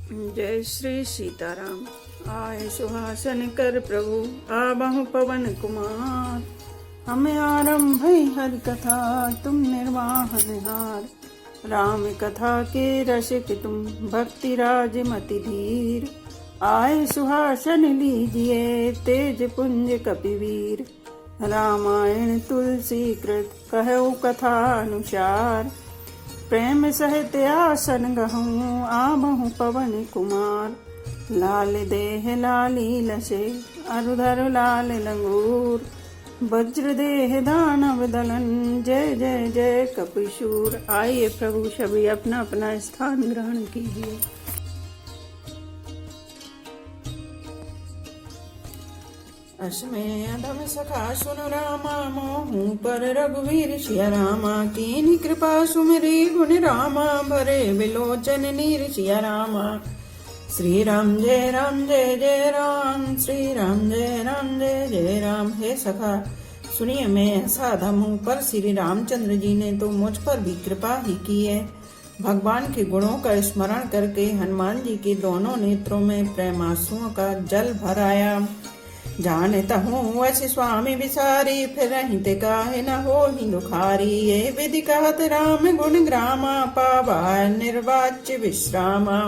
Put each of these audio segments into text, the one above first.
जय श्री सीताराम। आए सुहासन कर प्रभु आबहु पवन कुमार। हमें आरंभ हरि कथा तुम निर्वाहन हार। राम कथा के रसिक तुम भक्ति राज मति धीर। आए सुहासन लीजिए तेज पुंज कपिवीर। रामायण तुलसी कृत कहु कथा अनुसार। प्रेम सहित आसन गहूँ आबहु पवन कुमार। लाल देह लाली लसे अरुधर लाल लंगूर। वज्र देह दानव दलन जय जय जय कपिशूर। आइए प्रभु सभी अपना अपना स्थान ग्रहण कीजिए। अस्में अधम सखा सुन रामा मोहू पर रघुवीर सिया रामा। कीन्ही कृपा सुमिरी गुण रामा भरे बिलोचन नीर सिया रामा। श्री राम जय जय राम। श्री राम जय जय राम। हे सखा सुनिए, मैं ऐसा अधम हूँ पर श्री रामचंद्र जी ने तो मुझ पर भी कृपा ही की है। भगवान के गुणों का स्मरण करके हनुमान जी के दोनों नेत्रों में प्रेमांसुओं का जल भर आया। जानता हूँ वैसे स्वामी विसारी फिर रहित काहे न हो ही दुखारी। ये विधि कहत राम गुण ग्रामा पावा निर्वाच्य विश्रामा।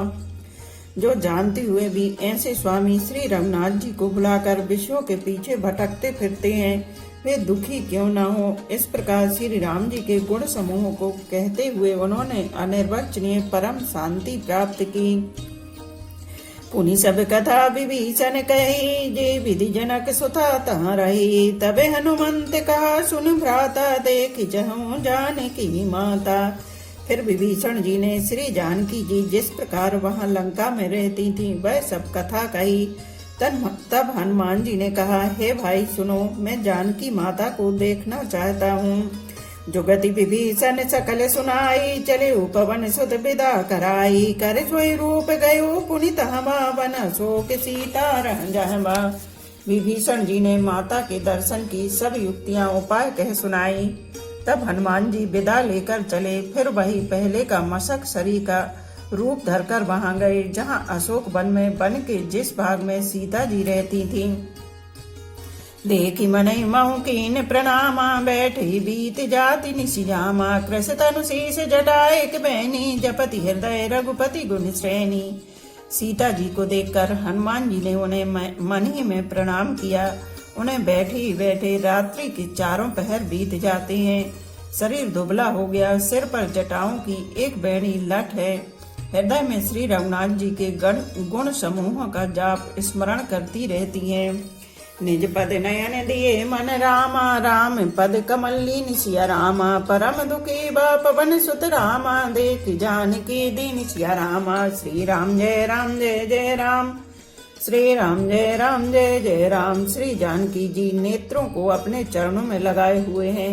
जो जानते हुए भी ऐसे स्वामी श्री रघुनाथ जी को बुलाकर विश्वों के पीछे भटकते फिरते हैं, वे दुखी क्यों न हो। इस प्रकार श्री राम जी के गुण समूह को कहते हुए उन्होंने अनिर्वचनीय परम शांति प्राप्त की। पुनि सब कथा विभीषण कही जे विधि जनक सुता तहाँ रही। तबे हनुमंत कहा सुन भ्राता देख जहूँ जानकी माता। फिर विभीषण जी ने श्री जानकी जी जिस प्रकार वहाँ लंका में रहती थी वह सब कथा कही। तब हनुमान जी ने कहा, हे भाई सुनो, मैं जानकी माता को देखना चाहता हूँ। जुगति विभीषण सकल सुनाई चले पवन सुत विदा कराई। कर सोई रूप गयो पुनित हमा बन शोक सीता रंजहबा। विभीषण जी ने माता के दर्शन की सब युक्तियां उपाय कह सुनाई। तब हनुमान जी विदा लेकर चले। फिर वही पहले का मशक शरीर का रूप धरकर वहां गए जहां अशोक वन में वन के जिस भाग में सीता जी रहती थी। देखी मनई महु कीन प्रणामा बैठी बीत जाति निशियामा। कृष तनु शीस जटा एक बैनी जपति हृदय रघुपति गुण श्रेणी। सीता जी को देखकर हनुमान जी ने उन्हें मन ही में प्रणाम किया। उन्हें बैठे बैठे रात्रि के चारों पहर बीत जाते हैं। शरीर दुबला हो गया, सिर पर जटाओं की एक बैणी लठ है। हृदय में श्री रघुनाथ जी के गुण समूह का जाप स्मरण करती रहती हैं। निज पद नयन दिए मन रामा राम पद कमलीन सिया रामा। परम दुखी बा पवन सुत रामा देख जानकी दीन सिया रामा। श्री राम जय जय राम। श्री राम जय जय राम। श्री जानकी जी नेत्रों को अपने चरणों में लगाए हुए हैं,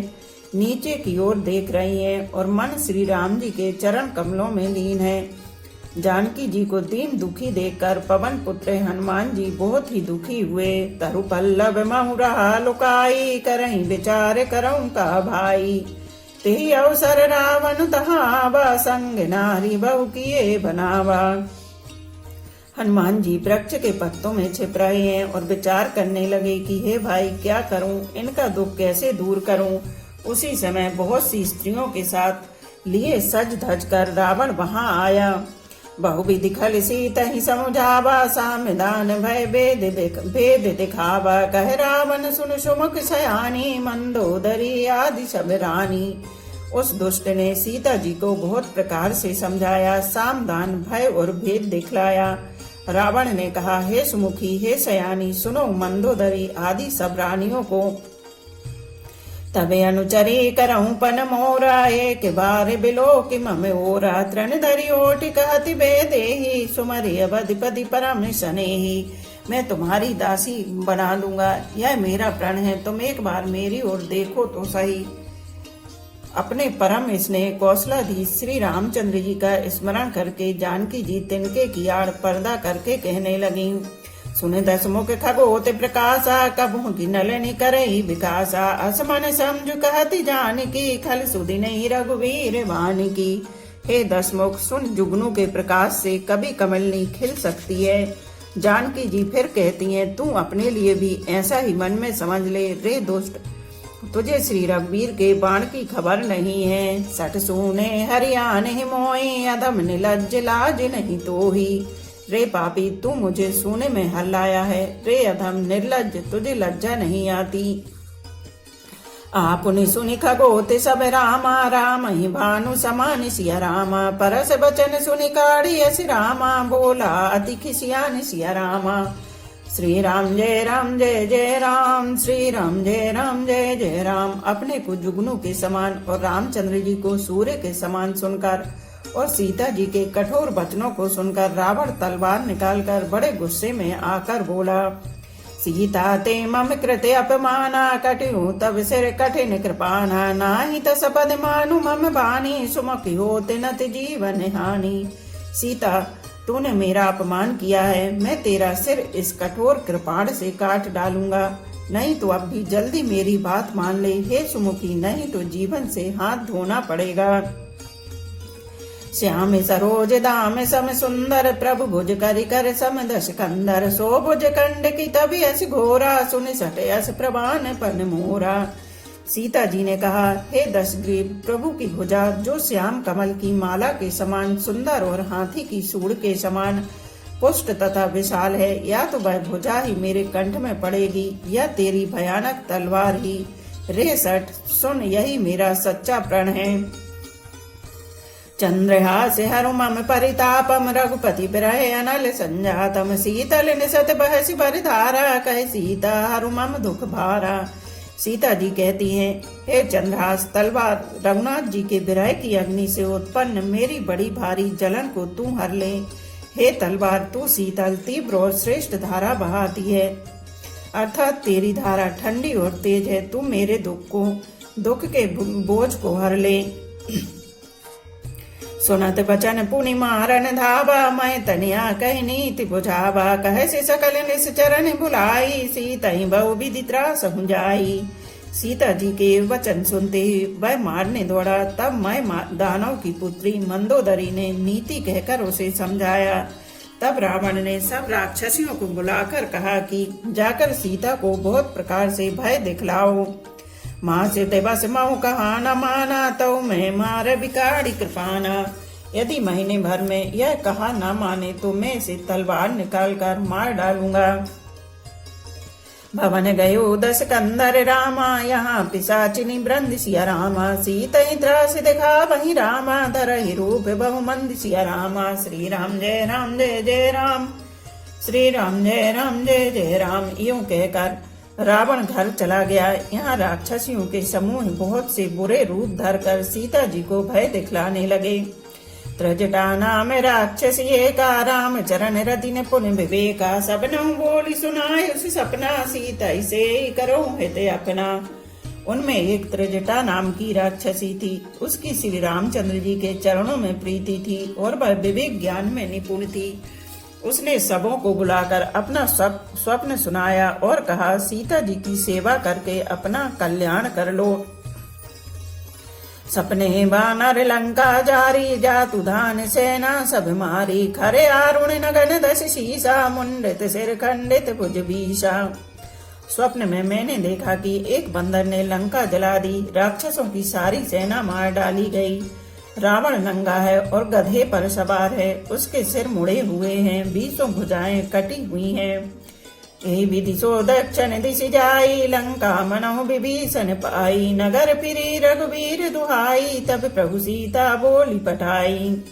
नीचे की ओर देख रही हैं और मन श्री राम जी के चरण कमलों में लीन है। जानकी जी को दीन दुखी देखकर पवन पुत्र हनुमान जी बहुत ही दुखी हुए। तरु पल्लव महुरा लुकाई करहीं विचार करऊं का भाई। तेहि अवसर रावण तहावा संग नारी बहु किए बनावा। हनुमान जी वृक्ष के पत्तों में छिप रहे हैं और विचार करने लगे कि हे भाई क्या करूं, इनका दुख कैसे दूर करूं। उसी समय बहुत सी स्त्रियों के साथ लिए सज धज कर रावण वहां आया। बहुविधि खल सीत ही समुझावा सामदान भय भेद दिखावा। कह रावण सुन सुमुख सयानी मंदोदरी आदि सब रानी। उस दुष्ट ने सीता जी को बहुत प्रकार से समझाया, सामदान भय और भेद दिखलाया। रावण ने कहा, हे सुमुखी हे सयानी सुनो मंदोदरी आदि सब रानियों को। तबे अनुचरी करऊं पन मोरा एक बार बिलो कि मम ओरा। तृण धरी ओट कहति बेदेही सुमरि अवधिपति परम स्नेही। मैं तुम्हारी दासी बना लूंगा, यह मेरा प्रण है, तुम एक बार मेरी ओर देखो तो सही। अपने परम स्नेह कौशलाधीश श्री रामचंद्र जी का स्मरण करके जानकी जी तिनके की आड़ पर्दा करके कहने लगी, सुने दसमुख खगोत प्रकाशा कबहु की नलनि करई विकासा। असमन समझ कहति जानकी खल सुधि नहीं रघुवीर वानिकी। हे दशमुख, सुन, जुगनू के प्रकाश से कभी कमलनी खिल सकती है। जानकी जी फिर कहती हैं, तू अपने लिए भी ऐसा ही मन में समझ ले। रे दुष्ट, तुझे श्री रघुवीर के बाण की खबर नहीं है। सट सूने हरियाणे मोए, अधम निलज्ज लाज नहीं तो ही। रे पापी, तू मुझे सोने में हर लाया है। रे अधम निर्लज्ज, तुझे लज्जा नहीं आती। आपने सुनि खगोते सब रामा, राम ही भानु समान सिया रामा। परस बचन सुनि काढ़ी अस रामा, बोला अति खिसियान सिया रामा। श्री राम जय राम जय जय राम, श्री राम जय राम जय जय राम। अपने को जुगनू के समान और रामचंद्र जी को सूर्य के समान सुनकर और सीता जी के कठोर वचनों को सुनकर रावण तलवार निकालकर बड़े गुस्से में आकर बोला, सीता ते मम कृते अपमाना, कटु तब सिर कठिन कृपाना। नाही तस पद मानु मम बानी, सुमुखी होते नत जीवन हानि। सीता, तूने मेरा अपमान किया है, मैं तेरा सिर इस कठोर कृपाण से काट डालूंगा। नहीं तो अब भी जल्दी मेरी बात मान ले। हे सुमुखी, नहीं तो जीवन से हाथ धोना पड़ेगा। श्याम सरोज दाम सम सुंदर, प्रभु भुज करि कर सम दश कंदर। सो भुज कंड की तभी अस घोरा, सुन सटे अस प्रभान पन मोरा। सीता जी ने कहा, हे दशग्रीव, प्रभु की भुजा जो श्याम कमल की माला के समान सुंदर और हाथी की सूंड के समान पुष्ट तथा विशाल है, या तो वह भुजा ही मेरे कंठ में पड़ेगी या तेरी भयानक तलवार ही। रे सठ, सुन, यही मेरा सच्चा प्रण है। चंद्रहास हरु मम परितापम, रघुपति बिरहे अनल संजातम। शीतल निसत बहसि बरधारा, कहे सीता हरु मम दुख भारा। सीता जी कहती हैं, हे चंद्रहास, तलवार रघुनाथ जी के विरह की अग्नि से उत्पन्न मेरी बड़ी भारी जलन को तू हर ले। हे तलवार, तू शीतल, तीव्र और श्रेष्ठ धारा बहाती है, अर्थात तेरी धारा ठंडी और तेज है। तू मेरे दुख के बोझ को हर ले। सुनत बचन पुनि मारन धावा, मैं तनिया कही नीति बुझावा। कह से सकल निश्चरण बुलाई, सीता ही बहु विधि त्रास जाई। सीता जी के वचन सुनते ही वह मारने दौड़ा। तब मैं दानव की पुत्री मंदोदरी ने नीति कहकर उसे समझाया। तब रावण ने सब राक्षसियों को बुलाकर कहा कि जाकर सीता को बहुत प्रकार से भय दिखलाओ। माँ से बस मऊ कहा न माना, तो मैं मार बिगाड़ी कृपाना। यदि महीने भर में यह कहा न माने तो मैं इसे तलवार निकाल कर मार डालूंगा। भवन गयो दस कंदर रामा, यहाँ पिशाचिनी वृंद सिया रामा। सीता त्रास दिखा वही रामा, धरहि रूप बहुमंद सिया रामा। श्री राम जय राम जय जय राम, श्री राम जय राम जय जय राम। यूं कहकर रावण घर चला गया। यहाँ राक्षसियों के समूह बहुत से बुरे रूप धरकर सीता जी को भय दिखलाने लगे। त्रजटा नाम राक्षस एका, राम चरण रति ने पुन विवेका। सबनों बोली सुनाए उस सपना, सीता इसे करो हित अपना। उनमें एक त्रजटा नाम की राक्षसी थी। उसकी श्री रामचंद्र जी के चरणों में प्रीति थी और वह विवेक ज्ञान में निपुण थी। उसने सबों को बुलाकर अपना स्वप्न सुनाया और कहा, सीता जी की सेवा करके अपना कल्याण कर लो। सपने बानर लंका जारी, जातु धान सेना सब मारी। खरे आरुण नगन दस शीसा, मुंडित सिर खंडित भुज भीषा। स्वप्न में मैंने देखा कि एक बंदर ने लंका जला दी, राक्षसों की सारी सेना मार डाली गई। रावण नंगा है और गधे पर सवार है, उसके सिर मुड़े हुए हैं, बीसों भुजाएं कटी हुई हैं। यही विधि सो दक्षिण दिश जाई, लंका मनहु विभीषण पाई। नगर फिरी रघुवीर दुहाई, तब प्रभु सीता बोली पठाई।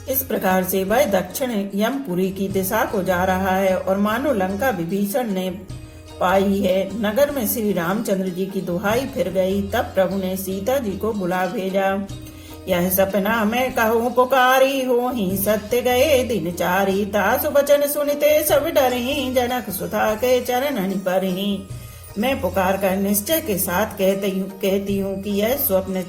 इस प्रकार से वह दक्षिण यमपुरी की दिशा को जा रहा है और मानो लंका विभीषण ने पाई है। नगर में श्री रामचंद्र जी की दुहाई फिर गई। तब प्रभु ने सीता जी को बुला भेजा। यह सपना मैं कहूँ पुकारी, हो ही सत्य गए दिन चारी। तासु वचन सुनते सब डरही, जनक सुता के चरणन परही। मैं पुकार कर निश्चय के साथ कहती हूँ कि यह स्वप्न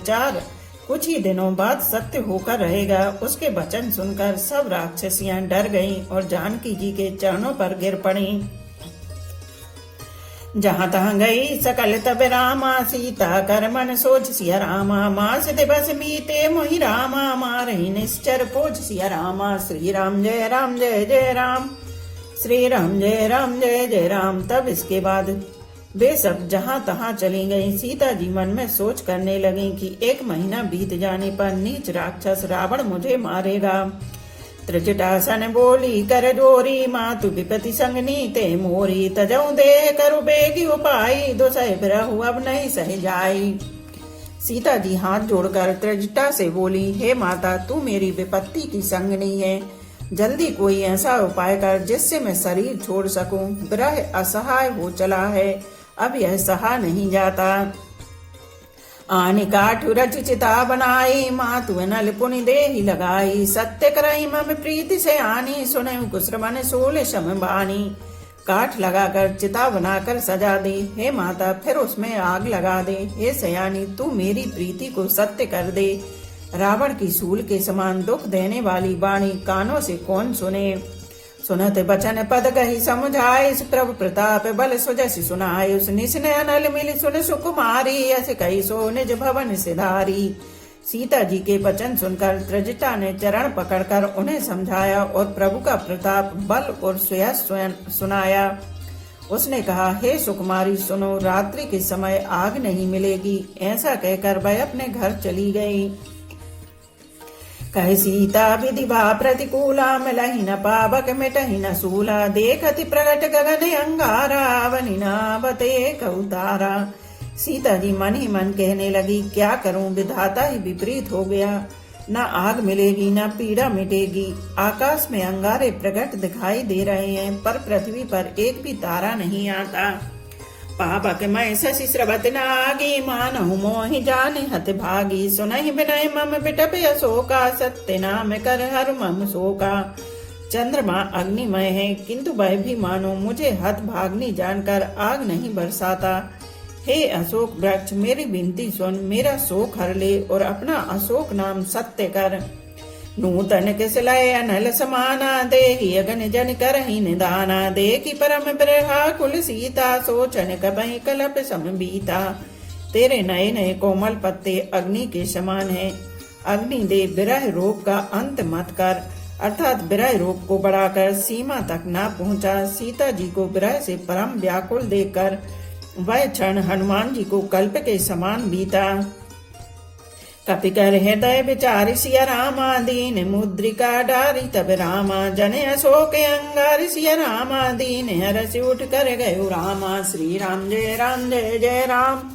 कुछ ही दिनों बाद सत्य होकर रहेगा। उसके वचन सुनकर सब राक्षसियां डर गईं और जानकी जी के चरणों पर गिर पड़ी। जहाँ तहाँ गई सकल तब रामा, सीता कर मन सोच सिया रामा। मास दिवस बीते मोहि रामा, मारहि निश्चर पोच सिया रामा। श्री राम जय राम जय जय राम, श्री राम जय राम जय जय राम। तब इसके बाद वे सब जहाँ तहाँ चली गईं। सीता जी मन में सोच करने लगी कि 1 महीना बीत जाने पर नीच राक्षस रावण मुझे मारेगा। त्रिजटासन बोली कर जोरी, मातु विपति संगनी ते मोरी। तजऊ देह करु बेगी उपाई, दुसह बिरहु अब नहीं सह जाई। सीता जी हाथ जोड़कर त्रिजटा से बोली, हे माता, तू मेरी विपत्ति की संगनी है। जल्दी कोई ऐसा उपाय कर जिससे मैं शरीर छोड़ सकूं। विरह असहाय हो चला है, अब यह सहा नहीं जाता। आनि काठु रच चिता बनाई, मातु नल पुनि देहि लगाई। सत्य करई मम प्रीति से आनी, सुनऊ कुश्रमन सोल शम बानी। काठ लगाकर चिता बनाकर सजा दे, हे माता फिर उसमें आग लगा दे। हे सयानी, तू मेरी प्रीति को सत्य कर दे। रावण की सूल के समान दुख देने वाली वाणी कानों से कौन सुने। सुनत बचन पद कही समुझाए, प्रभु प्रताप बल सुजसि सुनाए। उस निस्ने अनल मिल सुन सुकुमारी, अस कही सो निज भवन सिधारी। सीता जी के वचन सुनकर त्रिजटा ने चरण पकड़कर उन्हें समझाया और प्रभु का प्रताप बल और सुयश सुनाया। उसने कहा, हे सुकुमारी सुनो, रात्रि के समय आग नहीं मिलेगी। ऐसा कहकर वह अपने घर चली गई। कह सीता विधिभा प्रतिकूला, मिलहि न पावक मिटहि न सूला। देखति प्रगट गगन अंगारा, अवनि नावते कउतारा। सीता जी मन ही मन कहने लगी, क्या करूं, विधाता ही विपरीत हो गया। न आग मिलेगी न पीड़ा मिटेगी। आकाश में अंगारे प्रकट दिखाई दे रहे हैं, पर पृथ्वी पर एक भी तारा नहीं आता। पावक मैं शशि स्रवत नागी, मानहु मोहि जाने हत भागी। सुनहि विनय मम बिटप अशोका, सत्य नाम कर हर मम शोका। चंद्रमा अग्निमय है, किंतु वह भी मानो मुझे हत भागनी जानकर आग नहीं बरसाता। हे अशोक वृक्ष, मेरी विनती सुन, मेरा शोक हर ले और अपना अशोक नाम सत्य कर। नूतन किस लय अनल समाना, देहि अगन जन करहि निदाना। देखी परम बिरहा कुल सीता, सोचन कबहि कलप सम बीता। तेरे नए नए कोमल पत्ते अग्नि के समान हैं। अग्नि दे, विरह रोग का अंत मत कर। अर्थात विरह रोग को बढ़ाकर सीमा तक ना पहुंचा। सीता जी को विरह से परम व्याकुल देखकर वह क्षण हनुमान जी को कल्प के समान बीता। कपि कर हृदय विचार सिया रामा, दीन मुद्रिका डारी तब रामा। जने अशोक अंगार सिया रामा, दीन हरसि उठ कर गयो रामा। श्री राम जय राम जय जय राम,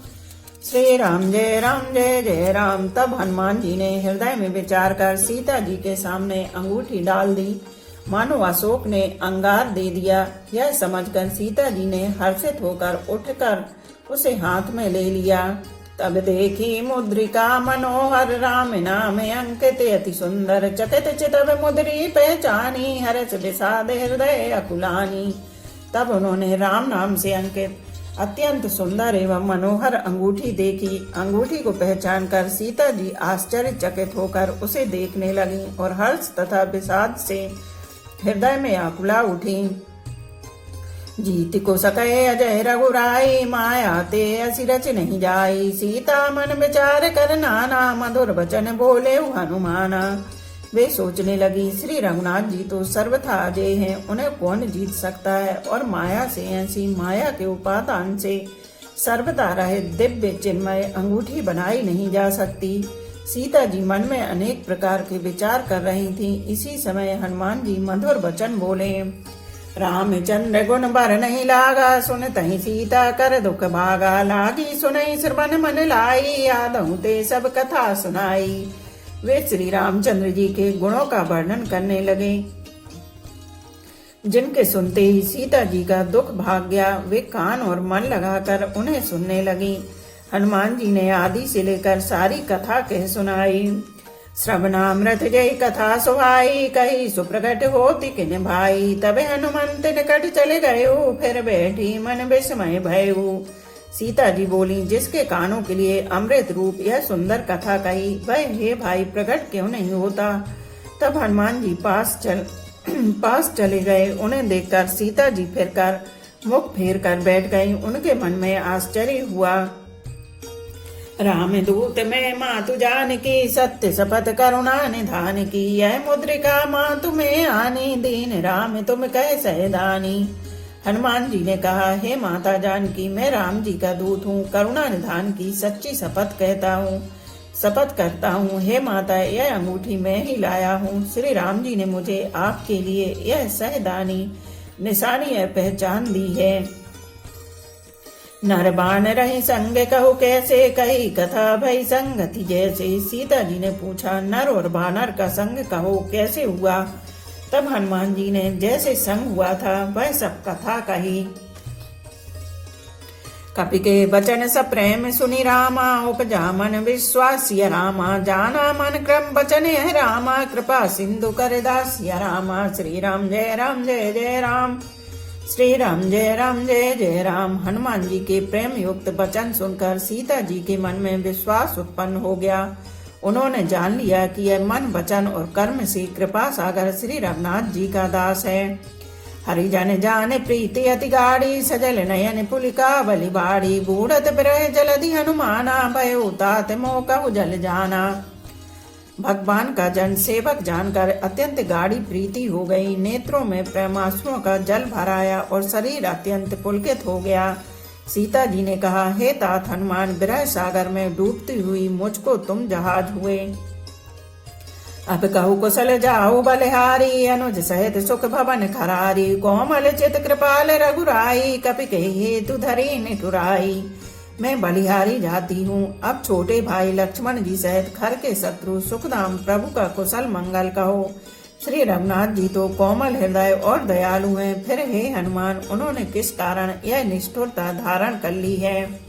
श्री राम जय राम जय जय राम। तब हनुमान जी ने हृदय में विचार कर सीता जी के सामने अंगूठी डाल दी, मानो अशोक ने अंगार दे दिया। यह समझकर सीता जी ने हर्षित होकर उठकर उसे हाथ में ले लिया। तब देखी मुद्रिका मनोहर, राम नाम अंकित अति सुंदर। चकित चितव मुद्री पहचानी, हर्ष विषाद हृदय अकुलानी। तब उन्होंने राम नाम से अंकित अत्यंत सुंदर एवं मनोहर अंगूठी देखी। अंगूठी को पहचान कर सीता जी आश्चर्यचकित होकर उसे देखने लगी और हर्ष तथा विषाद से हृदय में आकुला उठी। जीत को सके अजय रघुराई, माया ते असी रच नहीं जाई। सीता मन विचार कर नाना, मधुर वचन बोले हनुमाना। वे सोचने लगी, श्री रघुनाथ जी तो सर्वथा अजय हैं, उन्हें कौन जीत सकता है। और माया से, ऐसी माया के उपादान से सर्वदा रहे दिव्य चिन्मय अंगूठी बनाई नहीं जा सकती। सीता जी मन में अनेक प्रकार के विचार कर रही थी। इसी समय हनुमान जी मधुर वचन बोले, रामचंद्र गुण बर नहीं लागा, सुनत ही सीता कर दुख भागा। लागी सुनई श्रवण मन लाई, यादहु ते सब कथा सुनाई। वे श्री रामचंद्र जी के गुणों का वर्णन करने लगे, जिनके सुनते ही सीता जी का दुख भाग गया। वे कान और मन लगाकर उन्हें सुनने लगी। हनुमान जी ने आदि से लेकर सारी कथा कह सुनाई। श्रवणामृत जय कथा सुहाई, कही सुप्रकट होती किन भाई। तबे हनुमंत निकट चले गयो, फिर बैठी मन विस्मय भयऊ। सीता जी बोली, जिसके कानों के लिए अमृत रूप यह सुंदर कथा कही, वह हे भाई प्रकट क्यों नहीं होता। तब हनुमान जी पास चले गए। उन्हें देखकर सीता जी फिरकर मुख फेर कर बैठ गई। उनके मन में आश्चर्य हुआ। राम दूत में मातु जान की, सत्य शपथ करुणा निधान की। यह मुद्रिका माँ तुम्हें आनी, दीन राम तुम कैसे दानी। हनुमान जी ने कहा, हे माता जानकी, मैं राम जी का दूत हूँ, करुणा निधान की सच्ची शपथ कहता हूँ, शपथ करता हूँ। हे माता, यह अंगूठी मैं ही लाया हूँ। श्री राम जी ने मुझे आपके लिए यह सहदानी निशानी पहचान दी है। नर बान रही संग कहो कैसे, कही कथा भई संगति जैसे। सीता जी ने पूछा, नर और बानर का संग कहो कैसे हुआ। तब हनुमान जी ने जैसे संग हुआ था वह सब कथा कही। कपि के वचन सब प्रेम सुनि रामा, उपजा मन विश्वास सिया रामा। जाना मन क्रम वचन है रामा, कृपा सिंधु कर दास सिया रामा। श्री राम जय राम जय जय राम, श्री राम जय राम जय जय राम। हनुमान जी के प्रेम युक्त वचन सुनकर सीता जी के मन में विश्वास उत्पन्न हो गया। उन्होंने जान लिया कि यह मन वचन और कर्म से कृपा सागर श्री रघुनाथ जी का दास है। हरिजन जाने प्रीति अति गाड़ी, सजल नयन पुलिका बलि बाड़ी। बूढ़त बिरह जलधि हनुमाना, भयो तात मोह कहु जल जाना। भगवान का जन सेवक जानकर अत्यंत गाढ़ी प्रीति हो गई। नेत्रों में प्रेमाश्रुओं का जल भर आया और शरीर अत्यंत पुलकित हो गया। सीता जी ने कहा, हे तात हनुमान, विरह सागर में डूबती हुई मुझको तुम जहाज हुए। अब कहु कुशल जाओ बलिहारी, अनुज सहित सुख भवन खरारी। कोमल चित कृपाल रघुराई, कपि कहि हेतु धरी निठुराई। मैं बलिहारी जाती हूँ, अब छोटे भाई लक्ष्मण जी सहित खर के शत्रु सुखदाम प्रभु का कुशल मंगल कहो। श्री रघुनाथ जी तो कोमल हृदय और दयालु हैं, फिर हे हनुमान, उन्होंने किस कारण यह निष्ठुरता धारण कर ली है।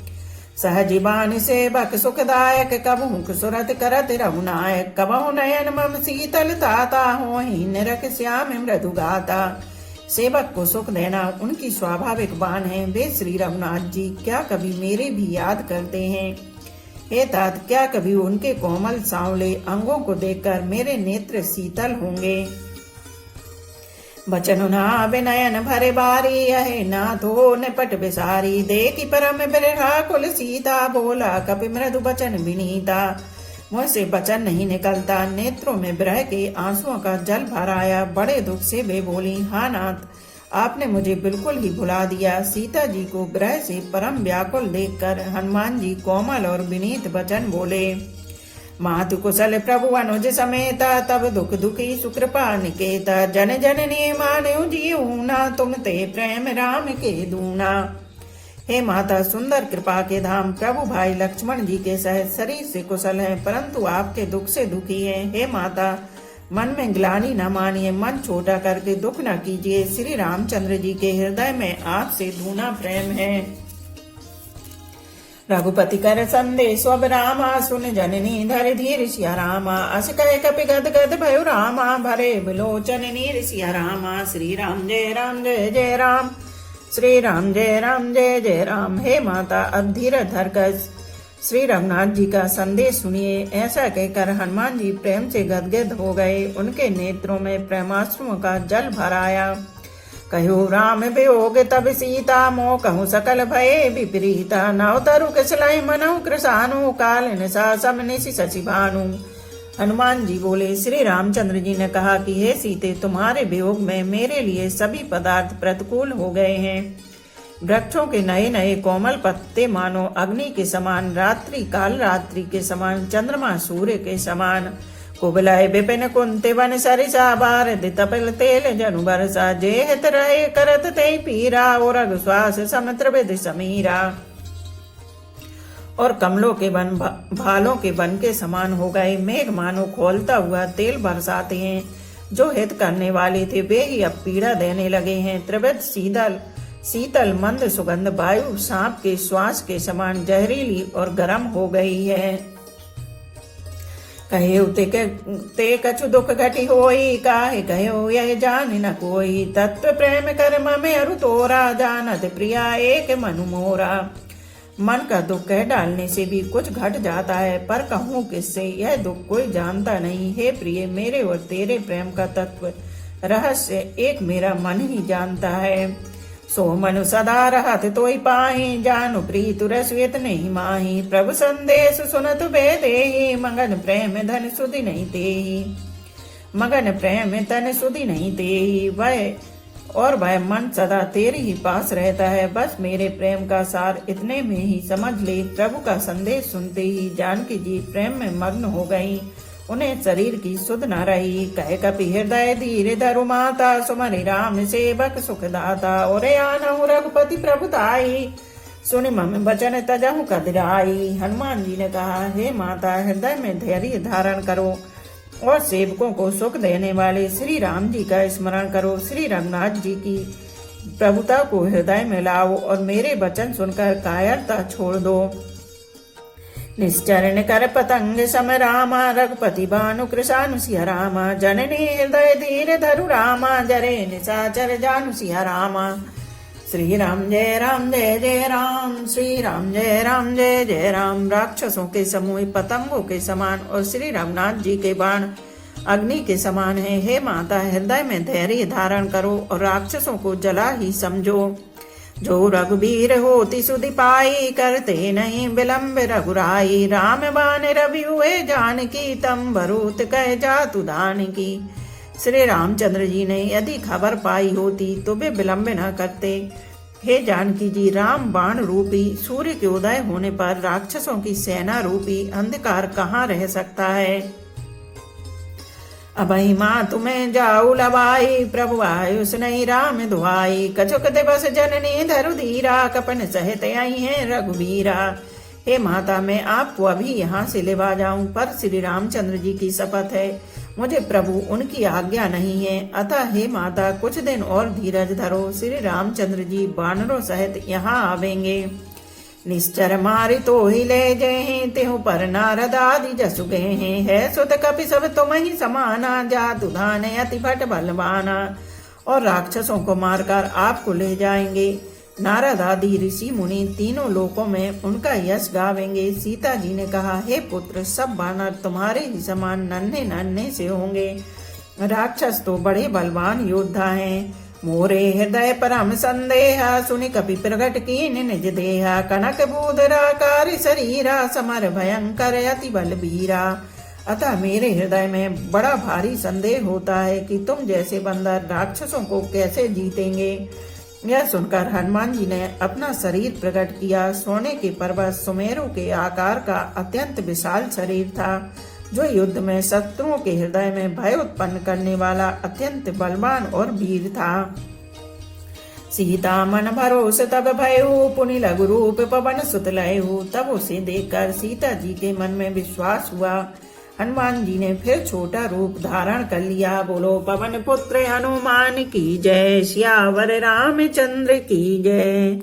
सहजीवान सेवक सुखदायक, कबहु सुरत करत रघुनायक। कबहु नयन मम शीतल ताता, होहि निरख श्याम मृदु गाता। सेवक को सुख देना उनकी स्वाभाविक बान है। वे श्री रघुनाथ जी क्या कभी मेरे भी याद करते हैं। हे तात, क्या कभी उनके कोमल सांवले अंगों को देखकर मेरे नेत्र शीतल होंगे। बचन ना विनयन भरे बारी, यहे नाथ हो निपट बिसारी। देखी परम बिरहा कुल सीता, बोला कपि मृदु बचन विनीता। मुझसे बचन नहीं निकलता, नेत्रों में विरह के आंसुओं का जल भर आया। बड़े दुख से वे बोली, हाँ नाथ, आपने मुझे बिल्कुल ही भुला दिया। सीता जी को विरह से परम व्याकुल देखकर हनुमान जी कोमल और विनीत वचन बोले। मातु कुशल प्रभु अनुज समेता, तब दुख दुखी सुकृपा निकेता। जन जननी मान्यु जीऊना, तुम ते प्रेम राम के दूना। हे माता, सुंदर कृपा के धाम प्रभु भाई लक्ष्मण जी के सहित शरीर से कुशल है, परंतु आपके दुख से दुखी है। हे माता, मन में ग्लानि न मानिए, मन छोटा करके दुख न कीजिए। श्री रामचंद्र जी के हृदय में आपसे धूना प्रेम है। रघुपति कर संदेश अब रामा, सुन जननी धर धीर सिया रामा। अस कह कपि गद गद भयो रामा, भरे बिलोचन नीर सिया रामा। श्री राम जय राम जय जय राम, श्री राम जय राम जय जय राम। हे माता, अब धीरज धरकर श्री रघुनाथ जी का संदेश सुनिए। ऐसा कहकर हनुमान जी प्रेम से गदगद हो गए। उनके नेत्रों में प्रेमाश्रुओं का जल भर आया। कहो राम वियोग तब सीता, मोह कहूँ सकल भये विपरीता। नव तरु किसलय मनहु कृसानु, काल निशा सब निशि शशि भानु। हनुमान जी बोले, श्री रामचंद्र जी ने कहा कि हे सीते, तुम्हारे वियोग में मेरे लिए सभी पदार्थ प्रतिकूल हो गए हैं। वृक्षों के नए नए कोमल पत्ते मानो अग्नि के समान, रात्रि काल रात्रि के समान, चंद्रमा सूर्य के समान। कुबलाय विपिन कुंते वन सरिसा, बारद तपल तेल जनु बरसा। जे हित रहे करत ते पीरा, और रघुश्वास समुद्र विधि समीरा। और कमलों के वन भालों के वन के समान हो गए। मेघ मानो खोलता हुआ तेल बरसाते हैं। जो हित करने वाले थे वे ही अब पीड़ा देने लगे हैं। त्रिविध शीतल मंद सुगंध वायु सांप के श्वास के समान जहरीली और गर्म हो गई है। कहे ते कछु दुख घटी होई, काहे कहो यह जान न कोई। तत्व प्रेम कर ममे अरु तोरा, जानत प्रिया एक मनु मोरा। मन का दुख कह डालने से भी कुछ घट जाता है, पर कहूँ किससे, यह दुख कोई जानता नहीं। हे प्रिय, मेरे और तेरे प्रेम का तत्व रहस्य एक मेरा मन ही जानता है। सो मनु सदा रहत तोई पाही, जानु प्रीतु रसवेत नहीं माही। प्रभु संदेश सुनत बेदेही, मगन प्रेम धन सुधि नहीं तेही। मगन प्रेम तन सुधि नहीं तेही। वह मन सदा तेरे ही पास रहता है। बस मेरे प्रेम का सार इतने में ही समझ ले। प्रभु का संदेश सुनते ही जानकी जी प्रेम में मग्न हो गई। उन्हें शरीर की सुध न रही। कह कपि हृदय धीरे धरु माता, सुमरि राम सेवक सुखदाता। ओरे आनहु रघुपति प्रभुताई, सुनि मम वचन तजहु कदिराई। हनुमान जी ने कहा, हे माता, हृदय में धैर्य धारण करो और सेवकों को सुख देने वाले श्री राम जी का स्मरण करो। श्री रघुनाथ जी की प्रभुता को हृदय में लाओ और मेरे वचन सुनकर कायरता छोड़ दो। निश्चरण कर पतंग सम रामा, रघुपति भानु कृशानु सिया रामा। जननी हृदय धीर धरु रामा, जरे निशाचर जानु सिया रामा। श्री राम जय राम जय जय राम, श्री राम जय राम जय जय राम। राक्षसों के समूह पतंगों के समान और श्री रघुनाथ जी के बाण अग्नि के समान है। हे माता, हृदय में धैर्य धारण करो और राक्षसों को जला ही समझो। जो रघुबीर होति सुधि पाई, करते नहीं विलम्ब रघुराई। राम बान रवि हुए जानकी, तम भरूत कह जातु दानकी। श्री रामचंद्र जी ने यदि खबर पाई होती तो वे विलम्ब न करते। हे जानकी जी, राम बाण रूपी सूर्य के उदय होने पर राक्षसों की सेना रूपी अंधकार कहाँ रह सकता है। अबहि माँ तुम्हें जाऊ लबाई, प्रभु आयुष नहीं राम दुआई। कछुक दिवस जननी धरु धीरा, कपन सहित आई है रघुवीरा। हे माता, मैं आपको अभी यहाँ से लेवा जाऊं, पर श्री रामचंद्र जी की शपथ है, मुझे प्रभु उनकी आज्ञा नहीं है। अतः हे माता, कुछ दिन और धीरज धरो। श्री रामचंद्र जी बानरों सहित यहाँ आवेंगे। निश्चर मारि तो ही ले जय, तेहु पर नारद आदि जसु गए हैं। है सुत कपि सब तुम ही समाना, जातु धान अति भट बलवाना। और राक्षसों को मारकर आपको ले जाएंगे। नारद आदि ऋषि मुनि तीनों लोकों में उनका यश गावेंगे। सीता जी ने कहा, हे पुत्र, सब बानर तुम्हारे ही समान नन्हे नन्हे से होंगे। राक्षस तो बड़े बलवान योद्धा हैं। मोरे हृदय परम संदेह, सुनि कपि प्रगट कीन निज देहा। कनक बूधराकार शरीरा, समर भयंकर अति बलबीरा। अतः मेरे हृदय में बड़ा भारी संदेह होता है कि तुम जैसे बंदर राक्षसों को कैसे जीतेंगे। यह सुनकर हनुमान जी ने अपना शरीर प्रकट किया। सोने के पर्वत सुमेरु के आकार का अत्यंत विशाल शरीर था, जो युद्ध में शत्रुओं के हृदय में भय उत्पन्न करने वाला अत्यंत बलवान और वीर था। सीता मन भरोस तब भयउ, पुनि लघु रूप पवन सुत लयउ। तब उसे देखकर सीता जी के मन में विश्वास हुआ। हनुमान जी ने फिर छोटा रूप धारण कर लिया। बोलो पवन पुत्र हनुमान की जय, सियावर रामचंद्र की जय।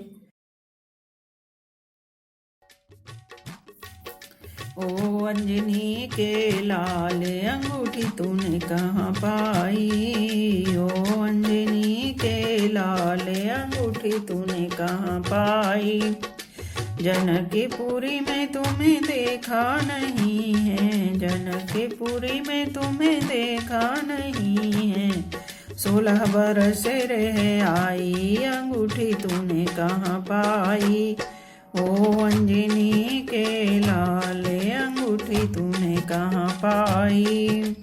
ओ अंजनी के लाल अंगूठी तूने कहाँ पाई। ओ अंजनी के लाल अंगूठी तूने कहाँ पाई। जनकपुरी में तुम्हें देखा नहीं है, जनकपुरी में तुम्हें देखा नहीं है। 16 बरस रह आई अंगूठी तूने कहाँ पाई। ओ अंजनी के लाल अंगूठी तूने कहाँ पाई।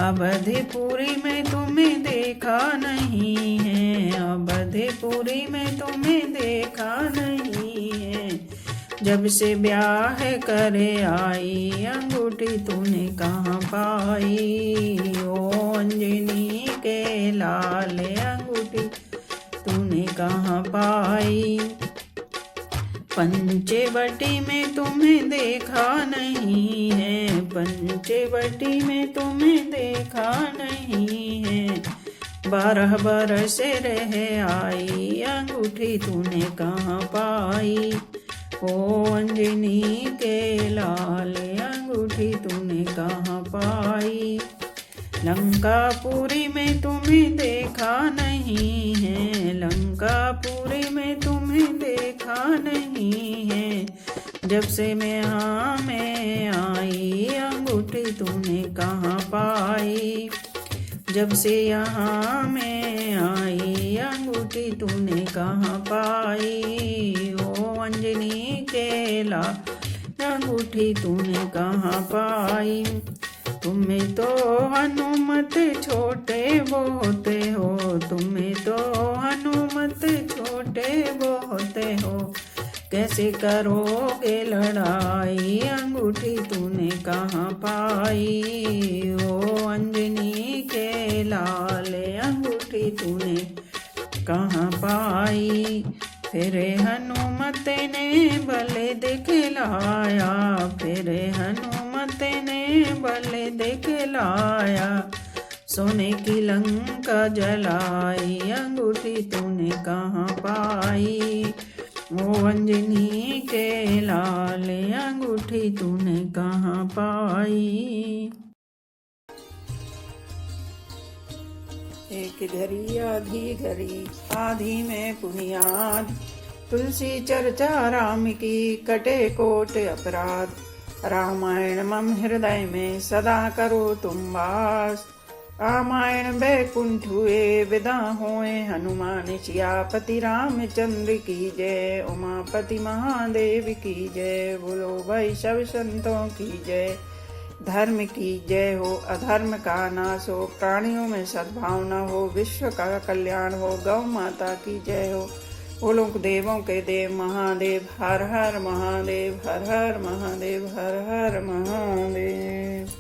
अवधपुरी में तुम्हें देखा नहीं है, अवधपुरी में तुम्हें देखा नहीं है। जब से ब्याह करे आई अंगूठी तूने कहाँ पाई। ओ अंजनी के लाल अंगूठी तूने कहाँ पाई। पंचवटी में तुम्हें देखा नहीं है, पंचवटी में तुम्हें देखा नहीं है। 12 बरस रह आई अंगूठी तूने कहाँ पाई। ओ अंजनी के लाल अंगूठी तूने कहाँ पाई। लंकापुरी में तुम्हें देखा नहीं है, लंकापुरी में तुम्हें देखा नहीं है। जब से मैं आई अंगूठी तूने कहाँ पाई। जब से यहाँ मैं आई अंगूठी तूने कहाँ पाई, ओ अंजनी के लाल अंगूठी तूने कहाँ पाई। तुम्हें तो हनुमत छोटे बहुत हो, तुम्हें तो हनुमत छोटे बहुत हो, कैसे करोगे लड़ाई अंगूठी तूने कहाँ पाई, ओ अंजनी के लाल अंगूठी तूने कहाँ पाई। फिर हनुमत ने बल दिखलाया, फिर हनुमत ने बल दिखलाया, सोने की लंका जलाई अंगूठी तूने कहाँ पाई, वो अंजनी के लाल अंगूठी तूने कहाँ पाई। एक घड़ी आधी घड़ी आधी में पुनियाद, तुलसी चर्चा राम की कटे कोट अपराध, रामायण मम हृदय में सदा करो तुम वास। रामायण बैकुंठ हुए विदा होए हनुमान, सियापति रामचंद्र की जय, उमापति महादेव की जय, बोलो भाई सब संतों की जय। धर्म की जय हो, अधर्म का नाश हो, प्राणियों में सद्भावना हो, विश्व का कल्याण हो, गौ माता की जय हो, बोलो देवों के देव महादेव, हर हर महादेव, हर हर महादेव, हर हर महादेव।